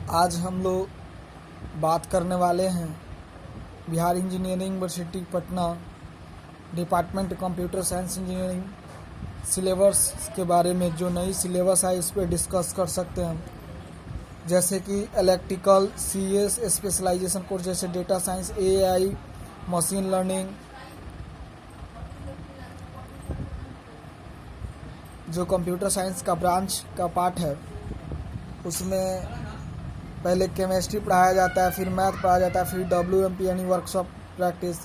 आज हम लोग बात करने वाले हैं Bihar engineering university Patna department computer science engineering syllabus के बारे में। जो नई सिलेबस है इस पर डिस्कस कर सकते हैं, जैसे कि इलेक्ट्रिकल, सीएस, स्पेशलाइजेशन कोर्स जैसे data science, AI, machine learning. जो कंप्यूटर साइंस का ब्रांच का पार्ट है उसमें पहले केमिस्ट्री पढ़ाया जाता है, फिर मैथ पढ़ाया जाता है, फिर WMP यानी workshop practice,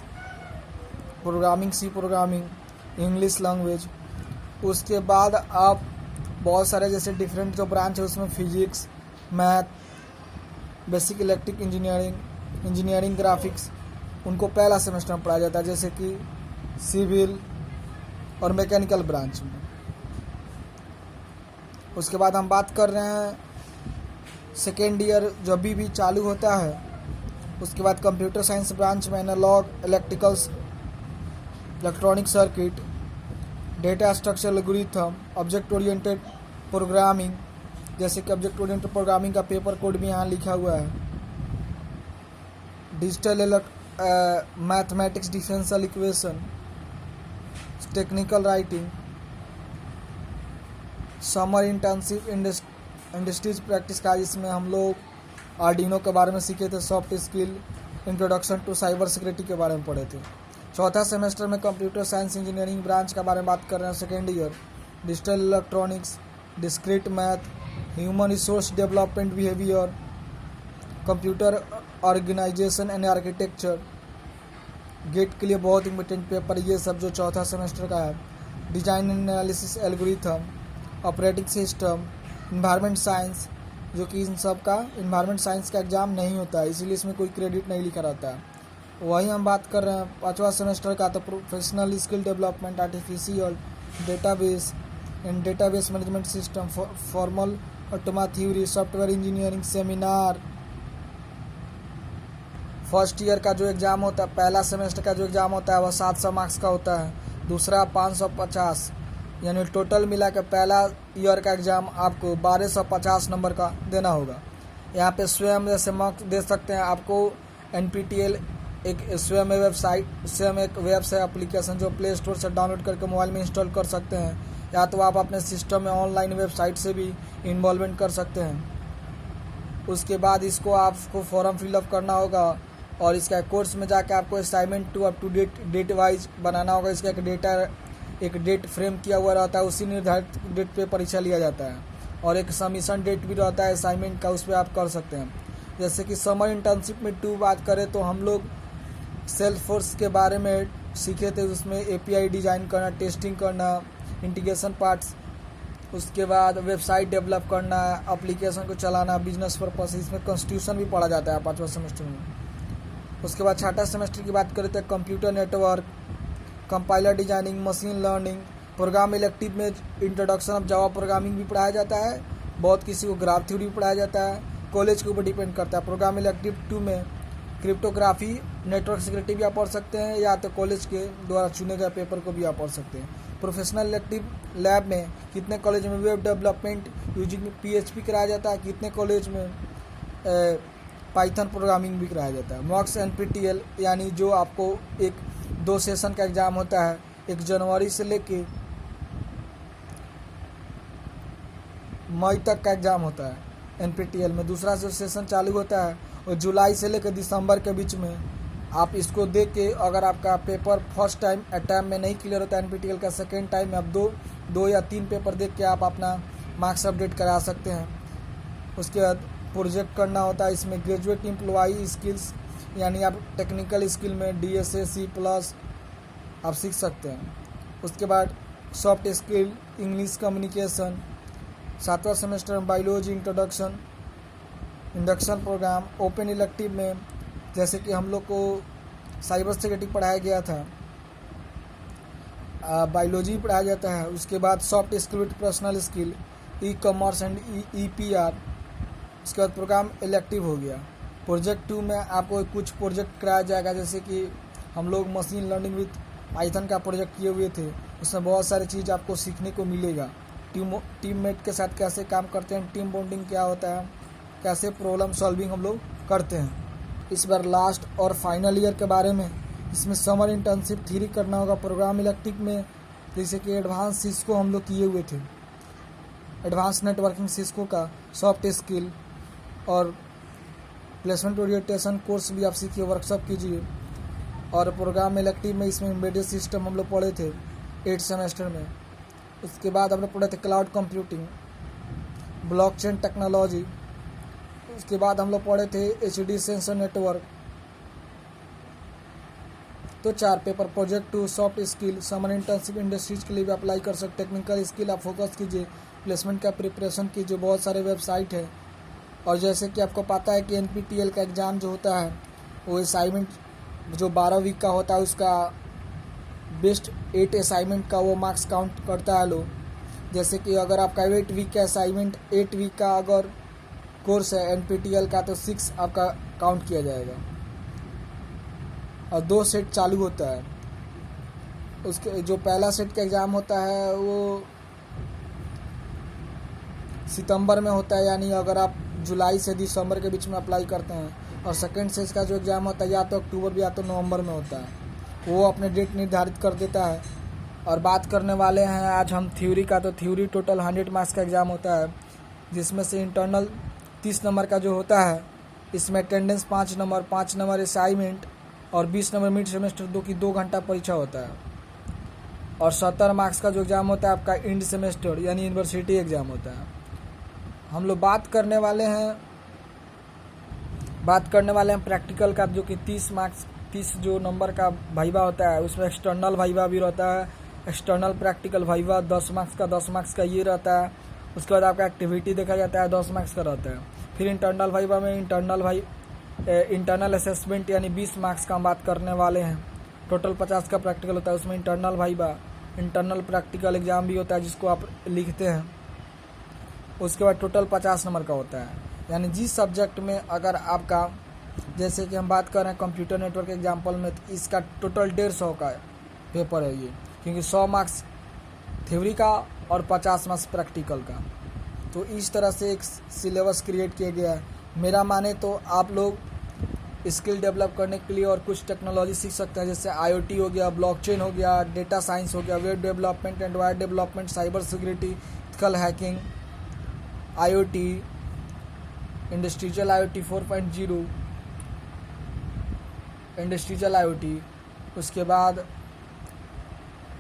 programming, C programming, English language. उसके बाद आप बहुत सारे जैसे डिफरेंट जो ब्रांच है उसमें physics, math, basic electric engineering, engineering graphics, उनको पहला सेमेस्टर में पढ़ाया जाता है, जैसे कि सिविल और मैकेनिकल ब्रांच में। उसके बाद हम बात कर रहे हैं सेकेंड ईयर जब भी चालू होता है, उसके बाद कंप्यूटर साइंस ब्रांच में analog, electricals, electronic circuit, data structure algorithm, object oriented programming, जैसे कि ऑब्जेक्ट ओरिएंटेड प्रोग्रामिंग का पेपर कोड भी यहाँ लिखा हुआ है, digital mathematics, differential equation, technical writing, summer internship, industries practice का, जिसमें हम लोग आर्डिनो के बारे में सीखे थे, soft skill, introduction to cyber security के बारे में पढ़े थे। चौथा सेमेस्टर में कंप्यूटर साइंस इंजीनियरिंग ब्रांच के बारे में बात कर रहे हैं। Second year digital electronics, discrete math, human resource development, behaviour, computer organisation and architecture, GATE के लिए बहुत इंपॉर्टेंट पेपर ये सब जो चौथा सेमेस्टर का है। Design analysis, algorithm, operating system, environment science, जो कि इन सब का इन्वायरमेंट साइंस का एग्ज़ाम नहीं होता है, इसीलिए इसमें कोई क्रेडिट नहीं लिखा रहता है। वही हम बात कर रहे हैं पाँचवा सेमेस्टर का, तो professional skill development, artificial database and database management system, formal automata theory, software engineering seminar. First year का जो एग्ज़ाम होता है, पहला सेमेस्टर का जो एग्ज़ाम होता है वह 700 मार्क्स का होता है, दूसरा 550, यानी टोटल मिला के पहला ईयर का एग्ज़ाम आपको 1250 नंबर का देना होगा। यहाँ पे स्वयं जैसे मार्क्स दे सकते हैं आपको। NPTEL एक स्वयं वेबसाइट, स्वयं एक वेब से एप्लीकेशन जो प्ले स्टोर से डाउनलोड करके मोबाइल में इंस्टॉल कर सकते हैं, या तो आप अपने सिस्टम में ऑनलाइन वेबसाइट से भी इन्वॉल्वमेंट कर सकते हैं। उसके बाद इसको आपको फॉर्म फिलअप करना होगा और इसका कोर्स में जाकर आपको assignment to up to date wise बनाना होगा। इसका एक डेट फ्रेम किया हुआ रहता है, उसी निर्धारित डेट पे परीक्षा लिया जाता है, और एक सबमिशन डेट भी रहता है असाइनमेंट का, उस पर आप कर सकते हैं। जैसे कि समर इंटर्नशिप में 2 बात करें तो हम लोग सेल्सफोर्स के बारे में सीखे थे, उसमें API डिज़ाइन करना, टेस्टिंग करना, इंटीग्रेशन पार्ट्स, उसके बाद वेबसाइट डेवलप करना, एप्लीकेशन को चलाना, बिजनेस पर्पस, इसमें कॉन्स्टिट्यूशन भी पढ़ा जाता है 5वां सेमेस्टर में। उसके बाद छठा सेमेस्टर की बात करें तो computer network, compiler designing, machine learning, program elective में इंट्रोडक्शन ऑफ जावा प्रोग्रामिंग भी पढ़ाया जाता है, बहुत किसी को ग्राफ थ्योरी भी पढ़ाया जाता है, कॉलेज के ऊपर डिपेंड करता है। प्रोग्राम इलेक्टिव 2 में क्रिप्टोग्राफी, नेटवर्क सिक्योरिटी भी आप पढ़ सकते हैं, या तो कॉलेज के द्वारा चुने गए पेपर को भी आप पढ़ सकते हैं। प्रोफेशनल इलेक्टिव लैब में कितने कॉलेज में वेब डेवलपमेंट यूजिंग PHP कराया जाता है, कितने कॉलेज में पाइथन प्रोग्रामिंग भी कराया जाता है। मॉक्स NPTEL यानी जो आपको 2 सेशन का एग्ज़ाम होता है, 1 जनवरी से लेके मई तक का एग्ज़ाम होता है NPTEL में। दूसरा जो सेशन चालू होता है वो जुलाई से लेकर दिसंबर के बीच में। आप इसको देख के अगर आपका पेपर फर्स्ट टाइम अटैम्प्ट में नहीं क्लियर होता है NPTEL का, सेकेंड टाइम में आप 2 या 3 पेपर देख के आप अपना मार्क्स अपडेट करा सकते हैं। उसके बाद प्रोजेक्ट करना होता है, इसमें ग्रेजुएट एम्प्लॉई स्किल्स, यानी आप टेक्निकल स्किल में DSA, C+ आप सीख सकते हैं। उसके बाद सॉफ्ट स्किल, इंग्लिश कम्युनिकेशन। 7वां सेमेस्टर में biology introduction, induction program. Open elective में जैसे कि हम लोग को साइबर सिक्योरिटी पढ़ाया गया था, बायोलॉजी पढ़ाया जाता है। उसके बाद soft skill with personal skill, e-commerce and EPR। उसके बाद प्रोग्राम इलेक्टिव हो गया। प्रोजेक्ट 2 में आपको कुछ प्रोजेक्ट कराया जाएगा, जैसे कि हम लोग मशीन लर्निंग विथ पाइथन का प्रोजेक्ट किए हुए थे, उसमें बहुत सारी चीज़ आपको सीखने को मिलेगा। टीममेट के साथ कैसे काम करते हैं, टीम बॉन्डिंग क्या होता है, कैसे प्रॉब्लम सॉल्विंग हम लोग करते हैं। इस बार लास्ट और फाइनल ईयर के बारे में, इसमें समर इंटर्नशिप थ्योरी करना होगा प्रोग्राम इलेक्ट्रिक में, जैसे कि एडवांस सिस्को हम लोग किए हुए थे, एडवांस नेटवर्किंग सिस्को का सॉफ्ट स्किल और प्लेसमेंट ओरिएंटेशन कोर्स भी आप सीखिए, वर्कशॉप कीजिए। और प्रोग्राम इलेक्टिव में इसमें एम्बेडेड सिस्टम हम लोग पढ़े थे 8 सेमेस्टर में। उसके बाद हम लोग पढ़े थे क्लाउड कंप्यूटिंग, ब्लॉकचेन टेक्नोलॉजी। उसके बाद हम लोग पढ़े थे HD सेंसर नेटवर्क। तो 4 paper, project 2, soft skill, summer internship industries के लिए भी अप्लाई कर सकते हैं। टेक्निकल स्किल आप फोकस कीजिए, प्लेसमेंट का प्रिपरेशन कीजिए, बहुत सारे वेबसाइट है। और जैसे कि आपको पता है कि NPTEL का एग्ज़ाम जो होता है वो असाइनमेंट जो 12 वीक का होता है उसका बेस्ट 8 असाइनमेंट का वो मार्क्स काउंट करता है लोग। जैसे कि अगर आपका 8 वीक का असाइनमेंट, 8 वीक का अगर कोर्स है NPTEL का, तो 6 आपका काउंट किया जाएगा और 2 सेट चालू होता है। उसके जो पहला सेट का एग्ज़ाम होता है वो सितंबर में होता है, यानी अगर आप जुलाई से दिसंबर के बीच में अप्लाई करते हैं। और सेकेंड सेट का जो एग्ज़ाम होता है या तो अक्टूबर या तो नवंबर में होता है, वो अपने डेट निर्धारित कर देता है। और बात करने वाले हैं आज हम थ्योरी का। तो थ्योरी टोटल 100 मार्क्स का एग्ज़ाम होता है, जिसमें से इंटरनल 30 नंबर का जो होता है, इसमें अटेंडेंस 5 नंबर, 5 नंबर असाइनमेंट और 20 नंबर मिड सेमेस्टर 2 घंटा परीक्षा होता है। और 70 मार्क्स का जो एग्ज़ाम होता है आपका एंड सेमेस्टर यानी यूनिवर्सिटी एग्ज़ाम होता है। हम लोग बात करने वाले हैं प्रैक्टिकल का, जो कि 30 जो नंबर का वाइवा होता है, उसमें एक्सटर्नल वाइवा भी रहता है, एक्सटर्नल प्रैक्टिकल वाइवा 10 मार्क्स का ये रहता है। उसके बाद आपका एक्टिविटी देखा जाता है 10 मार्क्स का रहता है। फिर इंटरनल वाइवा में इंटरनल असेसमेंट यानी 20 मार्क्स का हम बात करने वाले हैं। टोटल 50 का प्रैक्टिकल होता है, उसमें internal viva, internal practical exam भी होता है जिसको आप लिखते हैं। उसके बाद टोटल 50 नंबर का होता है, यानी जिस सब्जेक्ट में अगर आपका, जैसे कि हम बात कर रहे हैं कंप्यूटर नेटवर्क एग्जाम्पल में, तो इसका टोटल 150 का पेपर है ये, क्योंकि 100 मार्क्स थ्योरी का और 50 मार्क्स प्रैक्टिकल का। तो इस तरह से एक सिलेबस क्रिएट किया गया है। मेरा माने तो आप लोग स्किल डेवलप करने के लिए और कुछ टेक्नोलॉजी सीख सकते हैं, जैसे IoT हो गया, ब्लॉकचेन हो गया, डेटा साइंस हो गया, web development, Android development, cyber security, ethical hacking, IoT, industrial IoT 4.0, industrial IoT। उसके बाद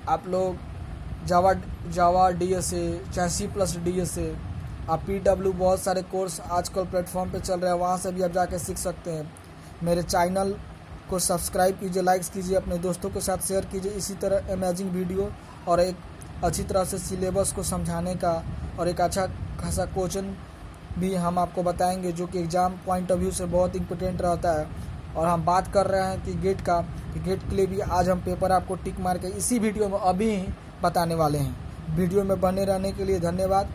आप लोग जावा DSA, चाहे C+DSA, आप PW, बहुत सारे कोर्स आजकल प्लेटफॉर्म पे चल रहे हैं, वहाँ से भी आप जाके सीख सकते हैं। मेरे चैनल को सब्सक्राइब कीजिए, लाइक्स कीजिए, अपने दोस्तों के साथ शेयर कीजिए। इसी तरह अमेजिंग वीडियो और एक अच्छी तरह से सिलेबस को समझाने का और एक अच्छा खासा क्वेश्चन भी हम आपको बताएंगे, जो कि एग्ज़ाम पॉइंट ऑफ व्यू से बहुत इम्पोर्टेंट रहता है। और हम बात कर रहे हैं कि गेट के लिए भी आज हम पेपर आपको टिक मार के इसी वीडियो में अभी बताने वाले हैं। वीडियो में बने रहने के लिए धन्यवाद।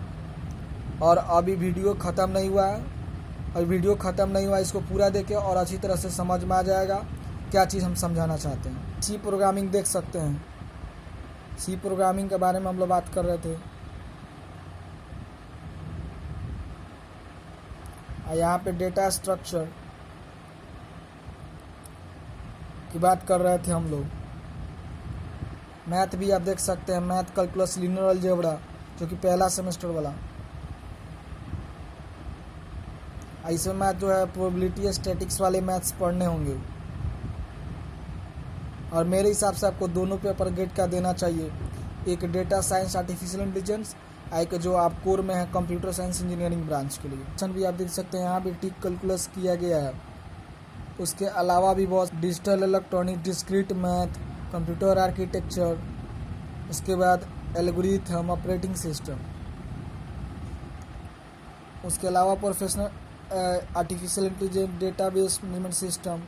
और अभी वीडियो ख़त्म नहीं हुआ है, इसको पूरा देखें और अच्छी तरह से समझ में आ जाएगा क्या चीज़ हम समझाना चाहते हैं। सी प्रोग्रामिंग देख सकते हैं, सी प्रोग्रामिंग के बारे में हम लोग बात कर रहे थे। यहाँ पे डेटा स्ट्रक्चर की बात कर रहे थे हम लोग। मैथ भी आप देख सकते हैं, मैथ, कैलकुलस, लीनियर अलजेब्रा, जो कि पहला सेमेस्टर वाला। ऐसे मैथ जो है प्रोबेबिलिटी, स्टैटिक्स वाले मैथ्स पढ़ने होंगे। और मेरे हिसाब से आपको दोनों पेपर गेट का देना चाहिए, एक डेटा साइंस आर्टिफिशियल इंटेलिजेंस, एक जो आप कोर में है कंप्यूटर साइंस इंजीनियरिंग ब्रांच के लिए। ऑप्शन भी आप देख सकते हैं, यहाँ भी टिक कैलकुलस किया गया है। उसके अलावा भी बहुत digital electronic, discrete math, computer architecture, उसके बाद एल्गोरिथम, ऑपरेटिंग सिस्टम, उसके अलावा professional artificial intelligence, database management system,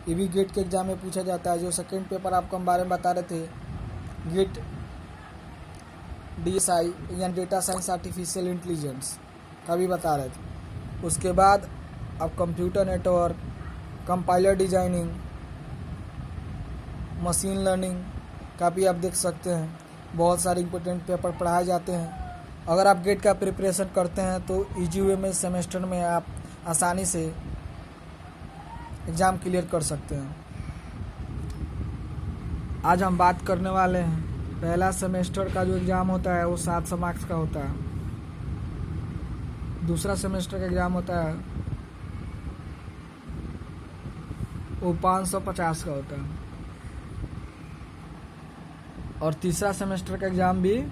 ये भी गेट के एग्जाम में पूछा जाता है। जो सेकेंड पेपर आपको हम बारे में बता रहे थे, गेट DSI या डेटा साइंस आर्टिफिशियल इंटेलिजेंस का भी बता रहे थे। उसके बाद आप computer network, compiler designing, machine learning का भी आप देख सकते हैं। बहुत सारे इंपॉर्टेंट पेपर पढ़ाए जाते हैं। अगर आप गेट का प्रिपरेशन करते हैं तो इजी वे में सेमेस्टर में आप आसानी से एग्ज़ाम क्लियर कर सकते हैं। आज हम बात करने वाले हैं पहला सेमेस्टर का जो एग्ज़ाम होता है वो 700 मार्क्स का होता है। दूसरा सेमेस्टर का एग्ज़ाम होता है वो 550 का होता है। और तीसरा सेमेस्टर का एग्ज़ाम भी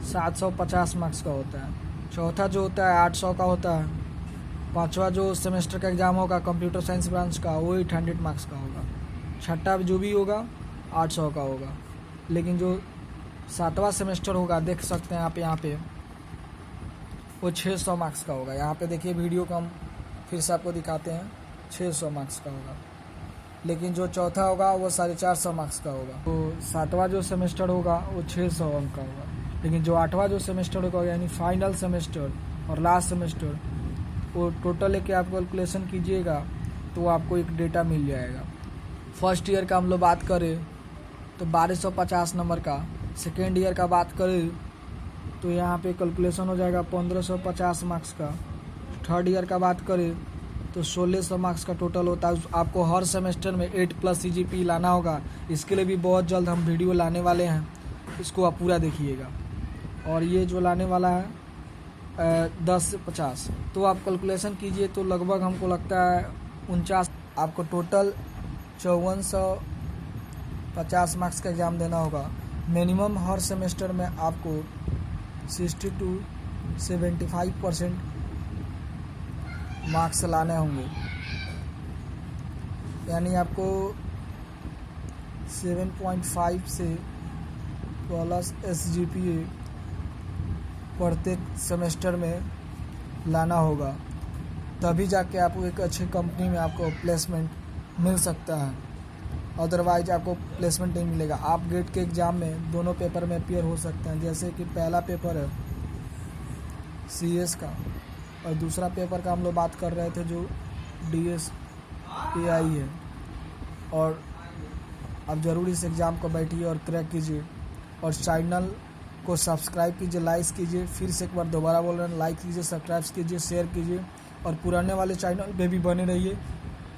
750 मार्क्स का होता है। चौथा जो होता है 800 का होता है। पांचवा जो सेमेस्टर का एग्ज़ाम होगा कंप्यूटर साइंस ब्रांच का वो 800 मार्क्स का होगा। छठा जो भी होगा 800 का होगा। लेकिन जो 7वां सेमेस्टर होगा देख सकते हैं आप यहाँ पे वो 600 मार्क्स का होगा। यहाँ पे देखिए वीडियो को हम फिर से आपको दिखाते हैं, 600 मार्क्स का होगा। लेकिन जो चौथा होगा वो 450 मार्क्स का होगा। तो 7वां जो सेमेस्टर होगा वो 600 अंक का होगा। लेकिन जो 8वां जो सेमेस्टर होगा यानी फाइनल सेमेस्टर और लास्ट सेमेस्टर वो टोटल लेके आप कैलकुलेशन कीजिएगा तो आपको एक डेटा मिल जाएगा। फर्स्ट ईयर का हम लोग बात करें तो 1250 नंबर का। सेकेंड ईयर का बात करें तो यहाँ पे कैलकुलेशन हो जाएगा 1550 मार्क्स का। थर्ड ईयर का बात करें तो 1600 मार्क्स का टोटल होता है। आपको हर सेमेस्टर में 8+ CGP लाना होगा। इसके लिए भी बहुत जल्द हम वीडियो लाने वाले हैं, इसको आप पूरा देखिएगा। और ये जो लाने वाला है 10 से 50, तो आप कैलकुलेशन कीजिए तो लगभग हमको लगता है 49। आपको टोटल 5450 मार्क्स का एग्ज़ाम देना होगा। मिनिमम हर सेमेस्टर में आपको 60 to 75% मार्क्स लाने होंगे। यानी आपको 7.5 से प्लस SGPA प्रत्येक सेमेस्टर में लाना होगा, तभी जाके आपको एक अच्छी कंपनी में आपको प्लेसमेंट मिल सकता है। अदरवाइज आपको प्लेसमेंट नहीं मिलेगा। आप गेट के एग्ज़ाम में दोनों पेपर में अपियर हो सकते हैं। जैसे कि पहला पेपर है CS का और दूसरा पेपर का हम लोग बात कर रहे थे जो DSAI है। और आप ज़रूर इस एग्ज़ाम को बैठिए और क्रैक कीजिए और चैनल को सब्सक्राइब कीजिए, लाइक कीजिए। फिर से एक बार दोबारा बोल रहे हैं, लाइक कीजिए, सब्सक्राइब कीजिए, शेयर कीजिए और पुराने वाले चैनल पे भी बने रहिए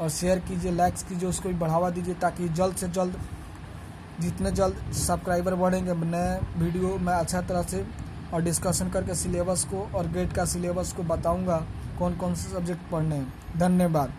और शेयर कीजिए, लाइक्स कीजिए, उसको भी बढ़ावा दीजिए ताकि जल्द से जल्द जितने जल्द सब्सक्राइबर बढ़ेंगे नए वीडियो मैं अच्छा तरह से और डिस्कशन करके सिलेबस को और गेट का सिलेबस को बताऊंगा कौन कौन से सब्जेक्ट पढ़ने हैं। धन्यवाद।